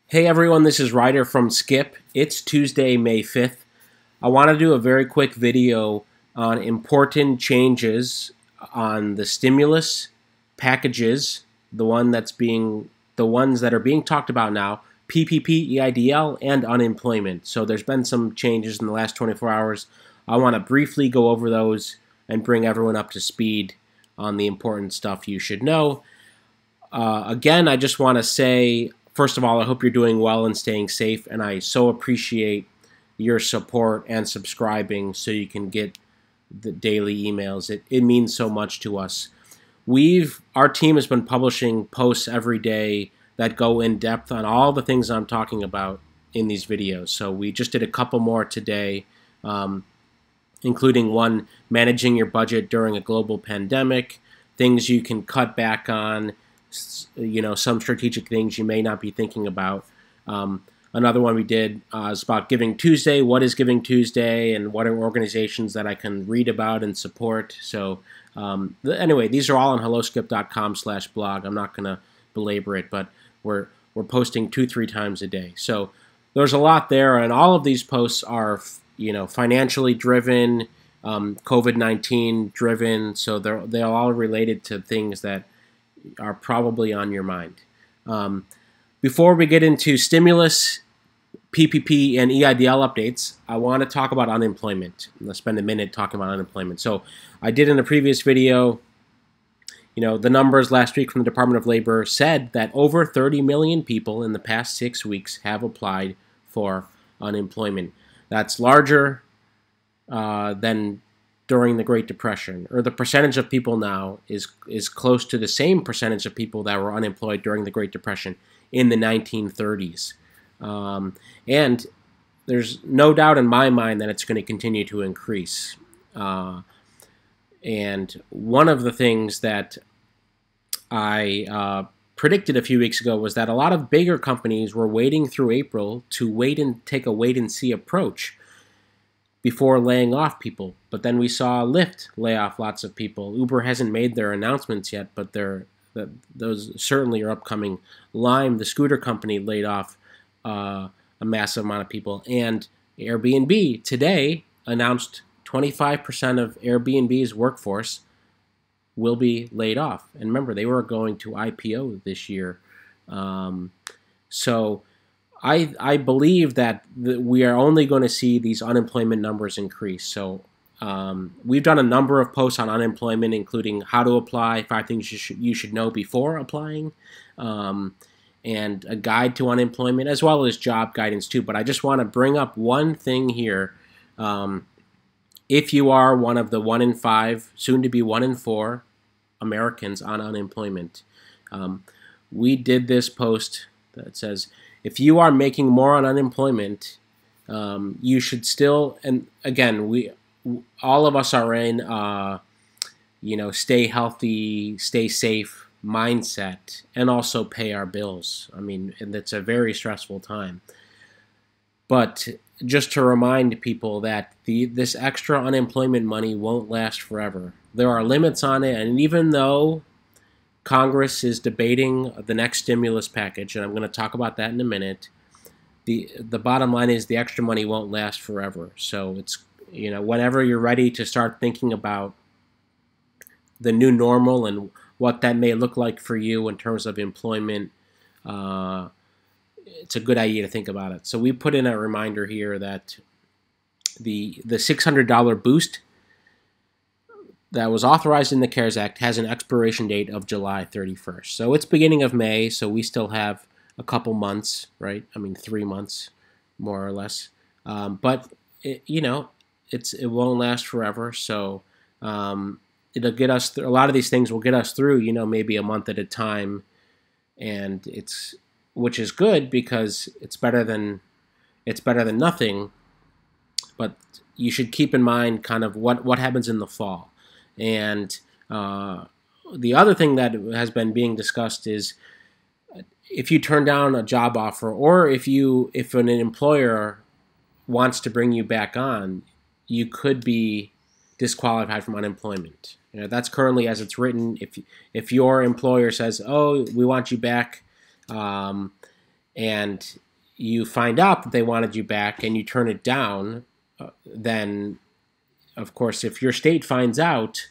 Hey everyone, this is Ryder from Skip. It's Tuesday, May 5th. I want to do a very quick video on important changes on the stimulus packages, the ones that are being talked about now, PPP, EIDL, and unemployment. So there's been some changes in the last 24 hours. I want to briefly go over those and bring everyone up to speed on the important stuff you should know. Again, I just want to say, first of all, I hope you're doing well and staying safe, and I so appreciate your support and subscribing so you can get the daily emails. It means so much to us. Our team has been publishing posts every day that go in depth on all the things I'm talking about in these videos. So we just did a couple more today, including one, managing your budget during a global pandemic, things you can cut back on, some strategic things you may not be thinking about. Another one we did is about Giving Tuesday. What is Giving Tuesday, and what are organizations that I can read about and support? So anyway, these are all on helloskip.com/blog. I'm not going to belabor it, but we're posting 2-3 times a day. So there's a lot there, and all of these posts are financially driven, COVID-19 driven. So they're all related to things that are probably on your mind. Before we get into stimulus, PPP, and EIDL updates, I want to talk about unemployment. Let's spend a minute talking about unemployment. So I did in a previous video, the numbers last week from the Department of Labor said that over 30 million people in the past 6 weeks have applied for unemployment. That's larger than during the Great Depression, or the percentage of people now is close to the same percentage of people that were unemployed during the Great Depression in the 1930s. And there's no doubt in my mind that it's going to continue to increase. And one of the things that I predicted a few weeks ago was that a lot of bigger companies were waiting through April to take a wait-and-see approach before laying off people. But then we saw Lyft lay off lots of people. Uber hasn't made their announcements yet, but those certainly are upcoming. Lime, the scooter company, laid off a massive amount of people. And Airbnb today announced 25% of Airbnb's workforce will be laid off. And remember, they were going to IPO this year. So I believe that we are only going to see these unemployment numbers increase. So we've done a number of posts on unemployment, including how to apply, 5 things you should know before applying, and a guide to unemployment, as well as job guidance too. But I just want to bring up one thing here. If you are one of the 1 in 5, soon to be 1 in 4 Americans on unemployment, we did this post that says, if you are making more on unemployment, you should still, and again, all of us are in, stay healthy, stay safe mindset, and also pay our bills. I mean, and it's a very stressful time. But just to remind people that this extra unemployment money won't last forever. There are limits on it, and even though Congress is debating the next stimulus package, and I'm going to talk about that in a minute, the bottom line is the extra money won't last forever. So it's, whenever you're ready to start thinking about the new normal and what that may look like for you in terms of employment, it's a good idea to think about it. So we put in a reminder here that the $600 boost that was authorized in the CARES Act has an expiration date of July 31st. So it's beginning of May, so we still have a couple months, right? I mean, 3 months, more or less. But, it won't last forever. So it'll get us a lot of these things will get us through, maybe a month at a time. And which is good because it's better than nothing. But you should keep in mind kind of what happens in the fall. And the other thing that has been being discussed is if you turn down a job offer, or if an employer wants to bring you back on, you could be disqualified from unemployment. That's currently as it's written. If your employer says, "Oh, we want you back," and you find out that they wanted you back and you turn it down, then of course if your state finds out,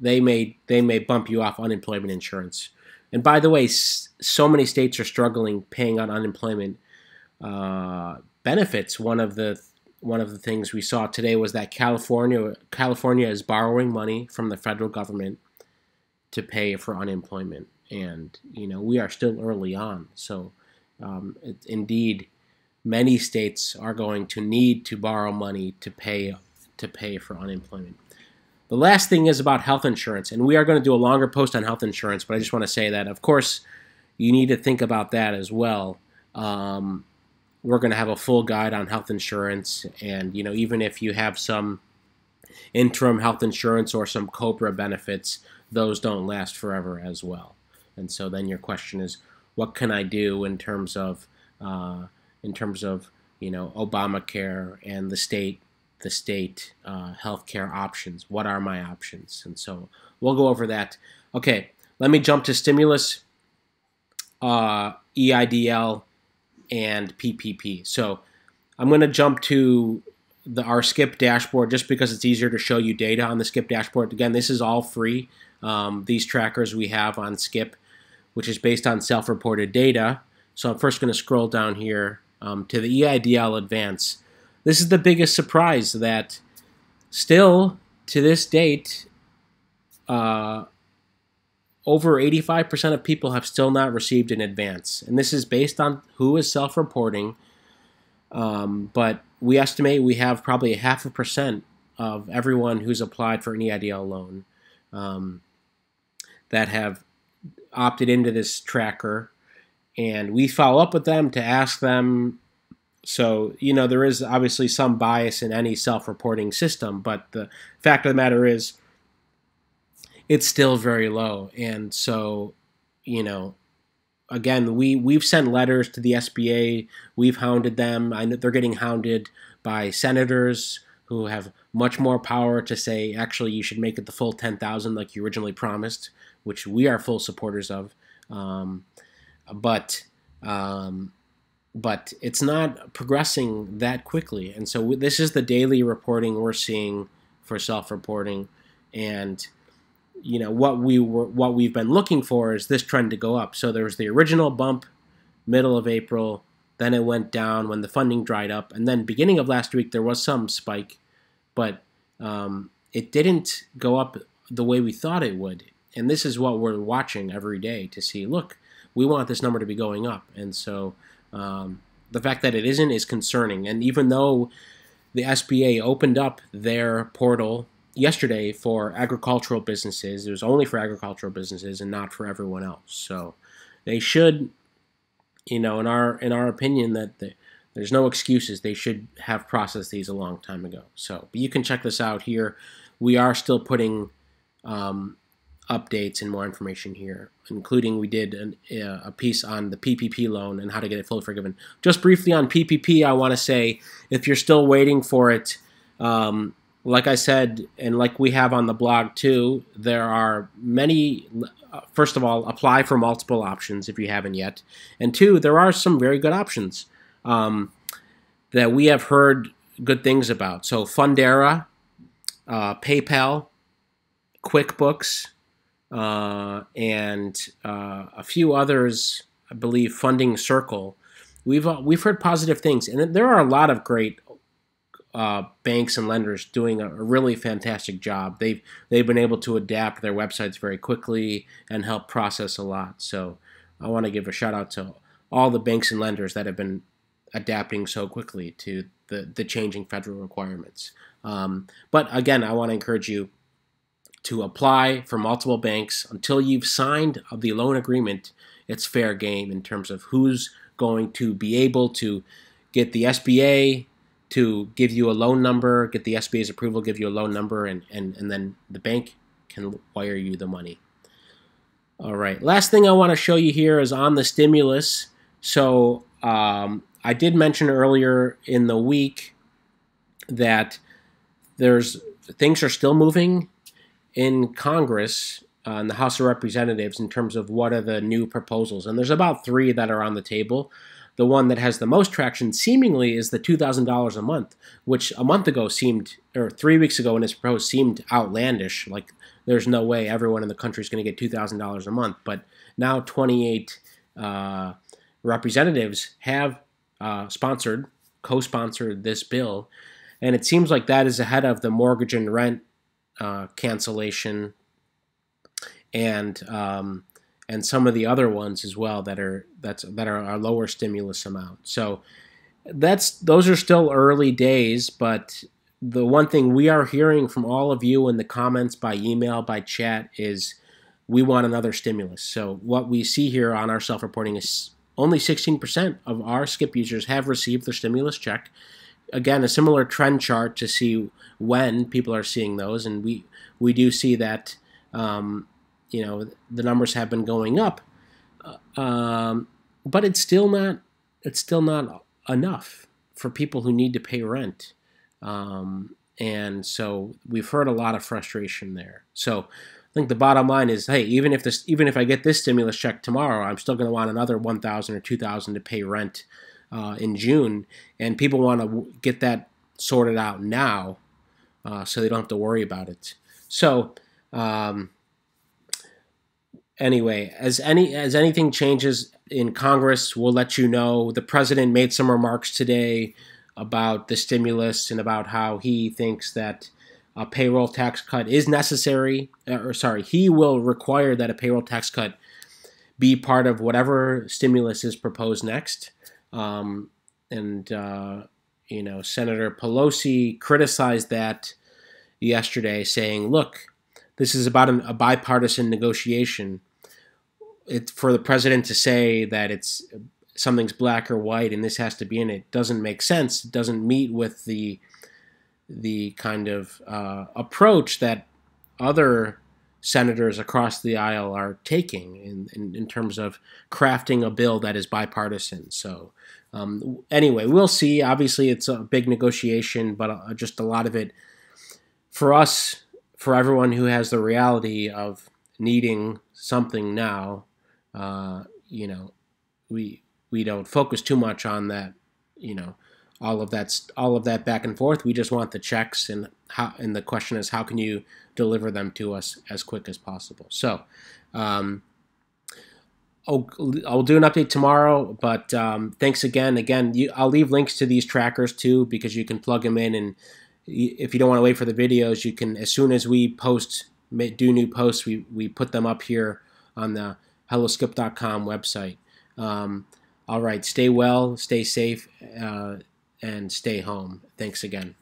they may bump you off unemployment insurance. And by the way, so many states are struggling paying out unemployment benefits. One of the things we saw today was that California is borrowing money from the federal government to pay for unemployment, and we are still early on. So indeed, many states are going to need to borrow money to pay for unemployment. The last thing is about health insurance, and we are going to do a longer post on health insurance, but I just want to say that, of course, you need to think about that as well. We're going to have a full guide on health insurance, and even if you have some interim health insurance or some COBRA benefits, those don't last forever as well. And so then your question is, what can I do in terms of Obamacare and the state healthcare options? What are my options? And so we'll go over that. Okay, let me jump to stimulus, EIDL, and PPP. So I'm going to jump to our SCIP dashboard just because it's easier to show you data on the SCIP dashboard. Again, this is all free. These trackers we have on SCIP, which is based on self-reported data. So I'm first going to scroll down here to the EIDL Advance. This is the biggest surprise, that still to this date, over 85% of people have still not received an advance. And this is based on who is self-reporting, but we estimate we have probably 0.5% of everyone who's applied for an EIDL loan that have opted into this tracker. And we follow up with them to ask them. So, there is obviously some bias in any self-reporting system, but the fact of the matter is it's still very low. And so, again, we've sent letters to the SBA. We've hounded them. I know they're getting hounded by senators who have much more power to say, actually, you should make it the full 10,000 like you originally promised, which we are full supporters of. But it's not progressing that quickly. And so this is the daily reporting we're seeing for self-reporting. And what we've been looking for is this trend to go up. So there was the original bump middle of April, then it went down when the funding dried up, and then beginning of last week there was some spike, but it didn't go up the way we thought it would. And this is what we're watching every day to see, look, we want this number to be going up. And so the fact that it isn't is concerning. And even though the SBA opened up their portal yesterday for agricultural businesses, it was only for agricultural businesses and not for everyone else. So they should, in our opinion, that there's no excuses. They should have processed these a long time ago. So, but you can check this out here. We are still putting updates and more information here, including we did a piece on the PPP loan and how to get it fully forgiven. Just briefly on PPP, I want to say, if you're still waiting for it, like I said, and like we have on the blog too, there are many. First of all, apply for multiple options if you haven't yet. And two, there are some very good options that we have heard good things about. So Fundera, PayPal, QuickBooks, and a few others, I believe Funding Circle. We've heard positive things, and there are a lot of great banks and lenders doing a really fantastic job. They've been able to adapt their websites very quickly and help process a lot. So I want to give a shout out to all the banks and lenders that have been adapting so quickly to the changing federal requirements. But again, I want to encourage you to apply for multiple banks until you've signed the loan agreement. It's fair game in terms of who's going to be able to get the SBA to give you a loan number, get the SBA's approval, give you a loan number, and then the bank can wire you the money. All right, last thing I want to show you here is on the stimulus. So I did mention earlier in the week that things are still moving in Congress in the House of Representatives in terms of what are the new proposals. And there's about 3 that are on the table. The one that has the most traction seemingly is the $2,000 a month, which a month ago seemed, or 3 weeks ago when it's proposed, seemed outlandish. Like there's no way everyone in the country is going to get $2,000 a month. But now 28 representatives have co-sponsored this bill. And it seems like that is ahead of the mortgage and rent cancellation and some of the other ones as well that are a lower stimulus amount. So those are still early days, but the one thing we are hearing from all of you in the comments, by email, by chat, is we want another stimulus. So what we see here on our self-reporting is only 16% of our Skip users have received their stimulus check. Again, a similar trend chart to see when people are seeing those, and we do see that the numbers have been going up, but it's still not enough for people who need to pay rent, and so we've heard a lot of frustration there. So I think the bottom line is, hey, even if I get this stimulus check tomorrow, I'm still going to want another $1,000 or $2,000 to pay rent in June, and people want to get that sorted out now, so they don't have to worry about it. So anyway, as anything changes in Congress, we'll let you know. The president made some remarks today about the stimulus and about how he thinks that a payroll tax cut is necessary. He will require that a payroll tax cut be part of whatever stimulus is proposed next. Senator Pelosi criticized that yesterday, saying, look, this is about a bipartisan negotiation. It's for the president to say that something's black or white and this has to be in it doesn't make sense. It doesn't meet with the kind of approach that other senators across the aisle are taking in terms of crafting a bill that is bipartisan. So anyway, we'll see. Obviously, it's a big negotiation, but just a lot of it for us, for everyone who has the reality of needing something now, we don't focus too much on that, all of that back and forth. We just want the checks, and the question is, how can you deliver them to us as quick as possible? So I'll do an update tomorrow, but thanks again. I'll leave links to these trackers too, because you can plug them in, and if you don't want to wait for the videos, you can, as soon as we do new posts, we put them up here on the helloskip.com website. All right, stay well, stay safe, and stay home. Thanks again.